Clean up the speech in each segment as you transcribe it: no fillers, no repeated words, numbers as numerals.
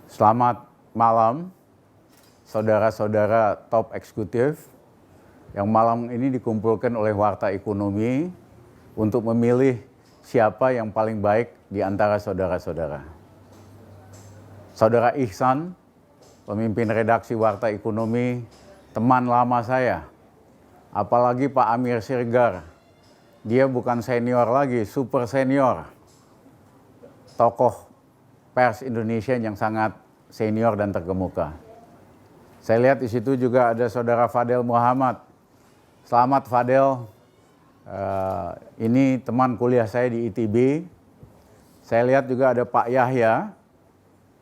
Selamat malam, saudara-saudara top eksekutif yang malam ini dikumpulkan oleh Warta Ekonomi untuk memilih siapa yang paling baik di antara saudara-saudara. Saudara Ihsan, pemimpin redaksi Warta Ekonomi, teman lama saya. Apalagi Pak Amir Siregar, dia bukan senior lagi, super senior. Tokoh pers Indonesia yang sangat senior dan terkemuka. Saya lihat di situ juga ada saudara Fadel Muhammad. Selamat Fadel, ini teman kuliah saya di ITB. Saya lihat juga ada Pak Yahya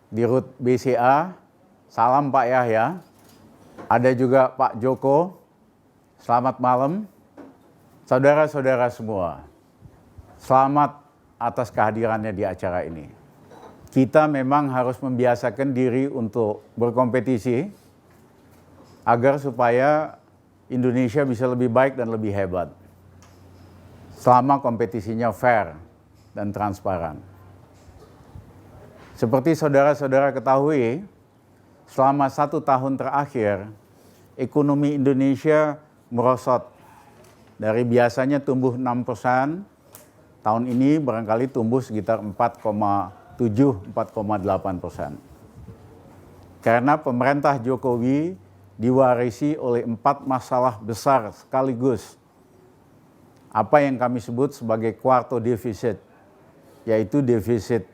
di RUT BCA. Salam Pak Yahya. Ada juga Pak Joko. Selamat malam. Saudara-saudara semua, selamat atas kehadirannya di acara ini. Kita memang harus membiasakan diri untuk berkompetisi agar supaya Indonesia bisa lebih baik dan lebih hebat selama kompetisinya fair dan transparan. Seperti saudara-saudara ketahui, selama 1 tahun terakhir, ekonomi Indonesia merosot. Dari biasanya tumbuh 6%, tahun ini barangkali tumbuh sekitar 4,8%. Karena pemerintah Jokowi diwarisi oleh 4 masalah besar sekaligus. Apa yang kami sebut sebagai quarto deficit, yaitu defisit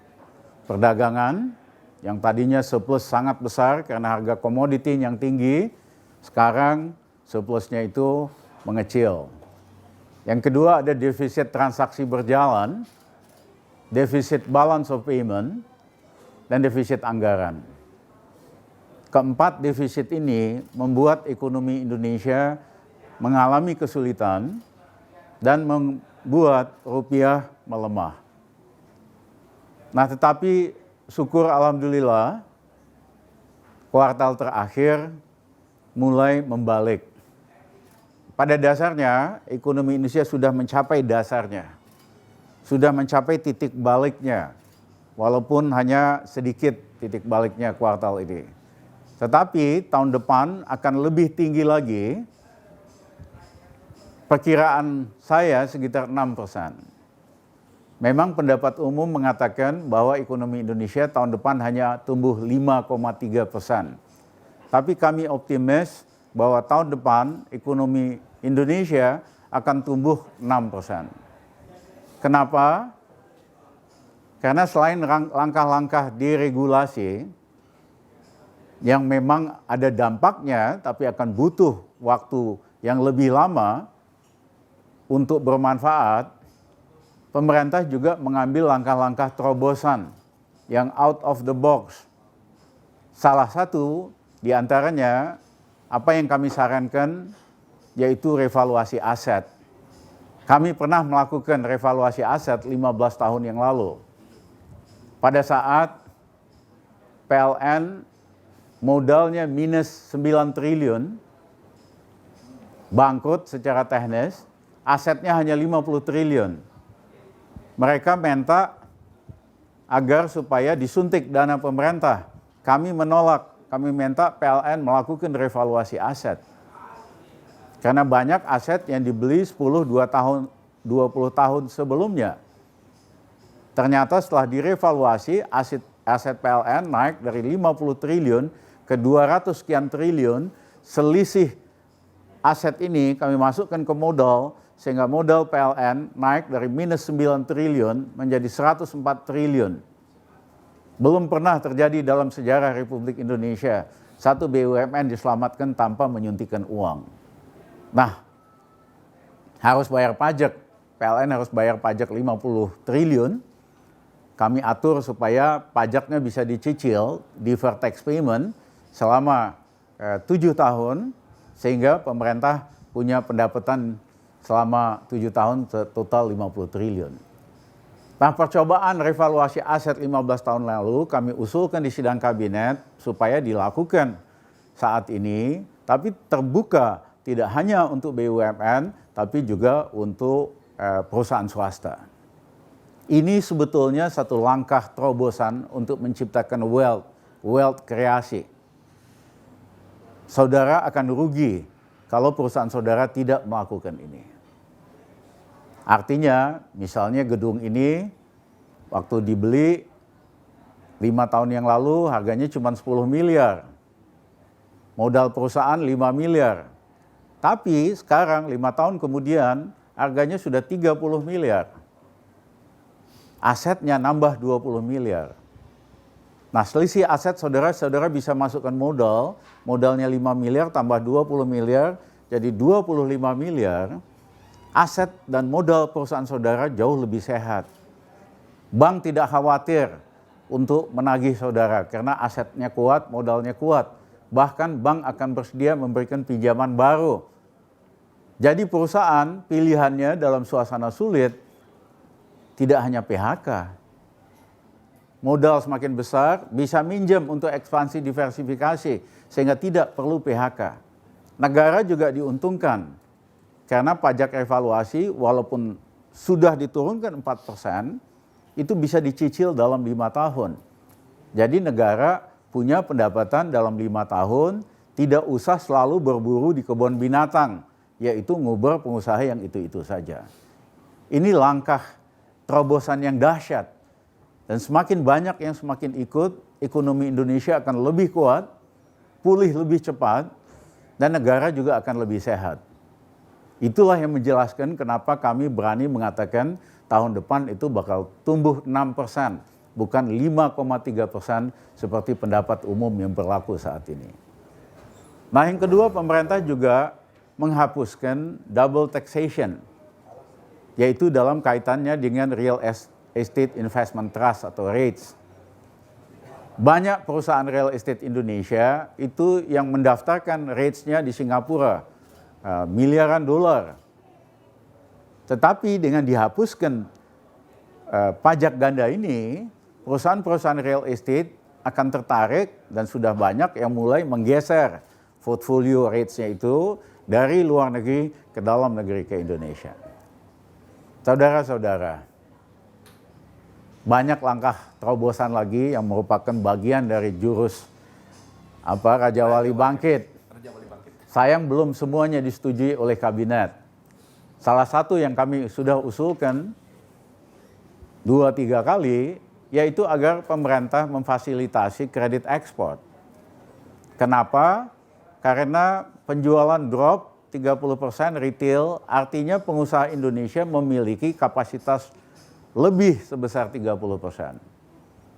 perdagangan yang tadinya surplus sangat besar karena harga komoditi yang tinggi, sekarang surplusnya itu mengecil. Yang kedua ada defisit transaksi berjalan, defisit balance of payment, dan defisit anggaran. Keempat defisit ini membuat ekonomi Indonesia mengalami kesulitan dan membuat rupiah melemah. Nah, tetapi syukur alhamdulillah, kuartal terakhir mulai membalik. Pada dasarnya, ekonomi Indonesia sudah mencapai dasarnya. Sudah mencapai titik baliknya. Walaupun hanya sedikit titik baliknya kuartal ini. Tetapi tahun depan akan lebih tinggi lagi. Perkiraan saya sekitar 6%. Memang pendapat umum mengatakan bahwa ekonomi Indonesia tahun depan hanya tumbuh 5,3%. Tapi kami optimis bahwa tahun depan ekonomi Indonesia akan tumbuh 6%. Kenapa? Karena selain langkah-langkah deregulasi yang memang ada dampaknya tapi akan butuh waktu yang lebih lama untuk bermanfaat, pemerintah juga mengambil langkah-langkah terobosan yang out of the box. Salah satu di antaranya apa yang kami sarankan yaitu revaluasi aset. Kami pernah melakukan revaluasi aset 15 tahun yang lalu. Pada saat PLN modalnya minus 9 triliun, bangkrut secara teknis, asetnya hanya 50 triliun. Mereka minta agar supaya disuntik dana pemerintah. Kami menolak. Kami minta PLN melakukan revaluasi aset. Karena banyak aset yang dibeli 20 tahun sebelumnya. Ternyata setelah direvaluasi, aset PLN naik dari 50 triliun ke 200 sekian triliun. Selisih aset ini kami masukkan ke modal, sehingga modal PLN naik dari minus 9 triliun menjadi 104 triliun. Belum pernah terjadi dalam sejarah Republik Indonesia satu BUMN diselamatkan tanpa menyuntikkan uang. Nah, harus bayar pajak. PLN harus bayar pajak 50 triliun. Kami atur supaya pajaknya bisa dicicil, deferred tax payment, selama 7 tahun, sehingga pemerintah punya pendapatan selama 7 tahun total 50 triliun. Nah, percobaan revaluasi aset 15 tahun lalu kami usulkan di sidang kabinet supaya dilakukan saat ini, tapi terbuka tidak hanya untuk BUMN, tapi juga untuk perusahaan swasta. Ini sebetulnya satu langkah terobosan untuk menciptakan wealth wealth kreasi. Saudara akan rugi kalau perusahaan saudara tidak melakukan ini. Artinya, misalnya gedung ini waktu dibeli 5 tahun yang lalu harganya cuma 10 miliar. Modal perusahaan 5 miliar. Tapi sekarang 5 tahun kemudian harganya sudah 30 miliar. Asetnya nambah 20 miliar. Nah, selisih aset saudara bisa masukkan modalnya 5 miliar tambah 20 miliar, jadi 25 miliar. Aset dan modal perusahaan saudara jauh lebih sehat. Bank tidak khawatir untuk menagih saudara karena asetnya kuat, modalnya kuat. Bahkan bank akan bersedia memberikan pinjaman baru. Jadi perusahaan pilihannya dalam suasana sulit tidak hanya PHK. Modal semakin besar, bisa minjem untuk ekspansi diversifikasi sehingga tidak perlu PHK. Negara juga diuntungkan karena pajak evaluasi walaupun sudah diturunkan 4%, itu bisa dicicil dalam 5 tahun. Jadi negara punya pendapatan dalam 5 tahun, tidak usah selalu berburu di kebun binatang, yaitu ngubur pengusaha yang itu-itu saja. Ini langkah terobosan yang dahsyat. Dan semakin banyak yang semakin ikut, ekonomi Indonesia akan lebih kuat, pulih lebih cepat, dan negara juga akan lebih sehat. Itulah yang menjelaskan kenapa kami berani mengatakan tahun depan itu bakal tumbuh 6%, bukan 5,3% seperti pendapat umum yang berlaku saat ini. Nah, yang kedua, pemerintah juga menghapuskan double taxation, yaitu dalam kaitannya dengan Real Estate Investment Trust atau REITs. Banyak perusahaan real estate Indonesia itu yang mendaftarkan REITs-nya di Singapura, miliaran dolar. Tetapi dengan dihapuskan pajak ganda ini, perusahaan-perusahaan real estate akan tertarik dan sudah banyak yang mulai menggeser portfolio REITs-nya itu dari luar negeri ke dalam negeri ke Indonesia. Saudara-saudara, banyak langkah terobosan lagi yang merupakan bagian dari jurus Raja Wali Bangkit. Sayang belum semuanya disetujui oleh kabinet. Salah satu yang kami sudah usulkan 2-3 kali, yaitu agar pemerintah memfasilitasi kredit ekspor. Kenapa? Karena penjualan drop 30% retail, artinya pengusaha Indonesia memiliki kapasitas lebih sebesar 30%.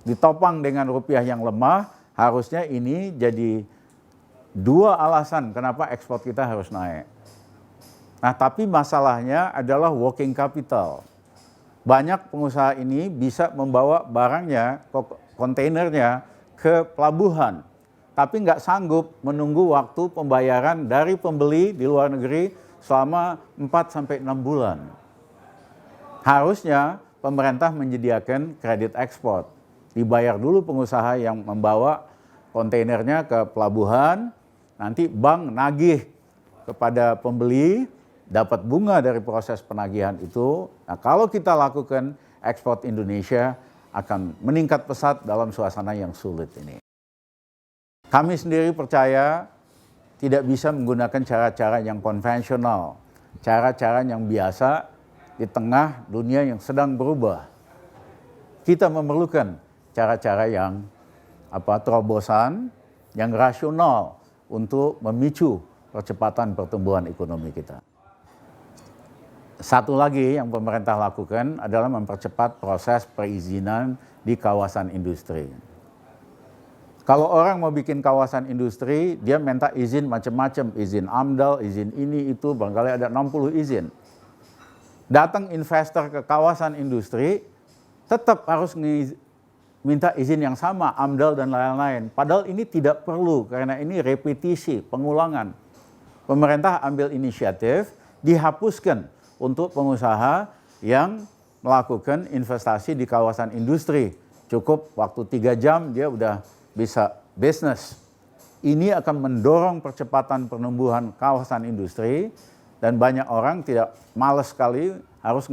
Ditopang dengan rupiah yang lemah, harusnya ini jadi 2 alasan kenapa ekspor kita harus naik. Nah, tapi masalahnya adalah working capital. Banyak pengusaha ini bisa membawa barangnya, kontainernya ke pelabuhan, tapi nggak sanggup menunggu waktu pembayaran dari pembeli di luar negeri selama 4-6 bulan. Harusnya pemerintah menyediakan kredit ekspor. Dibayar dulu pengusaha yang membawa kontainernya ke pelabuhan, nanti bank nagih kepada pembeli, dapat bunga dari proses penagihan itu. Nah, kalau kita lakukan, ekspor Indonesia akan meningkat pesat dalam suasana yang sulit ini. Kami sendiri percaya tidak bisa menggunakan cara-cara yang konvensional, cara-cara yang biasa di tengah dunia yang sedang berubah. Kita memerlukan cara-cara yang terobosan, yang rasional untuk memicu percepatan pertumbuhan ekonomi kita. Satu lagi yang pemerintah lakukan adalah mempercepat proses perizinan di kawasan industri. Kalau orang mau bikin kawasan industri, dia minta izin macam-macam, izin AMDAL, izin ini, itu, barangkali ada 60 izin. Datang investor ke kawasan industri, tetap harus minta izin yang sama, AMDAL dan lain-lain. Padahal ini tidak perlu, karena ini repetisi, pengulangan. Pemerintah ambil inisiatif, dihapuskan untuk pengusaha yang melakukan investasi di kawasan industri. Cukup waktu 3 jam, dia udah bisa bisnis. Ini akan mendorong percepatan penumbuhan kawasan industri, dan banyak orang tidak malas sekali harus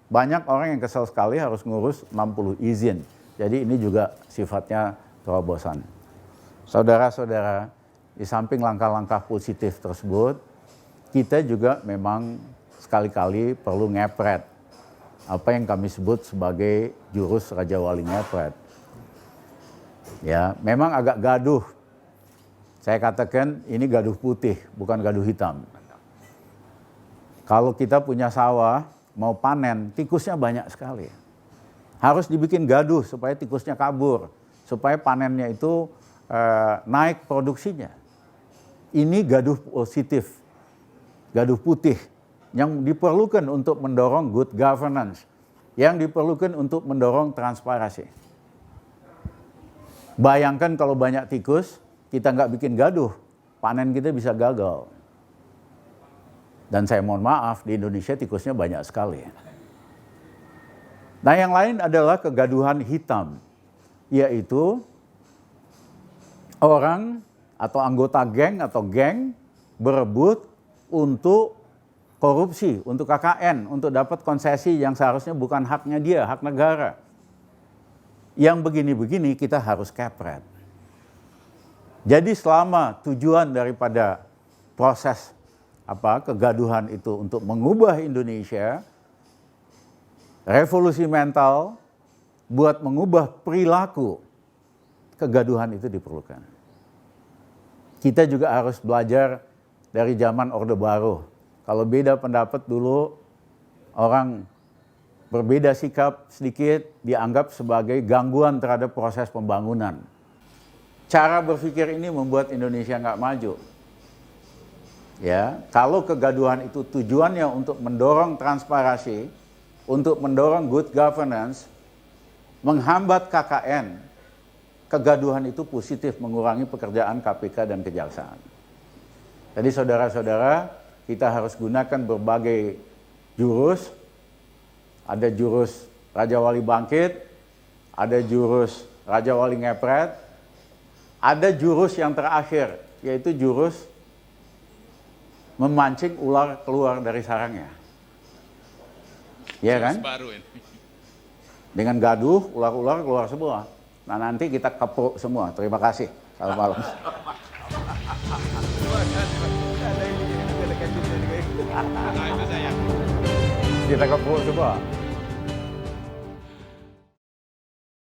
banyak orang yang kesal sekali harus ngurus 60 izin Jadi ini juga sifatnya terobosan. Saudara-saudara, di samping langkah-langkah positif tersebut, kita juga memang sekali-kali perlu ngepret apa yang kami sebut sebagai jurus Raja Wali ngepret. Ya, memang agak gaduh. Saya katakan ini gaduh putih, bukan gaduh hitam. Kalau kita punya sawah, mau panen, tikusnya banyak sekali. Harus dibikin gaduh supaya tikusnya kabur, supaya panennya itu naik produksinya. Ini gaduh positif, gaduh putih yang diperlukan untuk mendorong good governance, yang diperlukan untuk mendorong transparansi. Bayangkan kalau banyak tikus, kita nggak bikin gaduh, panen kita bisa gagal. Dan saya mohon maaf, di Indonesia tikusnya banyak sekali. Nah, yang lain adalah kegaduhan hitam, yaitu orang atau anggota geng atau geng berebut untuk korupsi, untuk KKN, untuk dapat konsesi yang seharusnya bukan haknya dia, hak negara. Yang begini-begini kita harus kepret. Jadi selama tujuan daripada proses kegaduhan itu untuk mengubah Indonesia, revolusi mental buat mengubah perilaku, kegaduhan itu diperlukan. Kita juga harus belajar dari zaman Orde Baru. Kalau beda pendapat dulu, orang berbeda sikap sedikit dianggap sebagai gangguan terhadap proses pembangunan. Cara berpikir ini membuat Indonesia nggak maju. Ya, kalau kegaduhan itu tujuannya untuk mendorong transparansi, untuk mendorong good governance, menghambat KKN, kegaduhan itu positif mengurangi pekerjaan KPK dan Kejaksaan. Jadi saudara-saudara, kita harus gunakan berbagai jurus. Ada jurus Raja Wali bangkit, ada jurus Raja Wali ngepret, ada jurus yang terakhir, yaitu jurus memancing ular keluar dari sarangnya. Iya kan? Dengan gaduh, ular-ular keluar semua. Nah, nanti kita kepuk semua. Terima kasih. Selamat malam. Kita kepuk semua.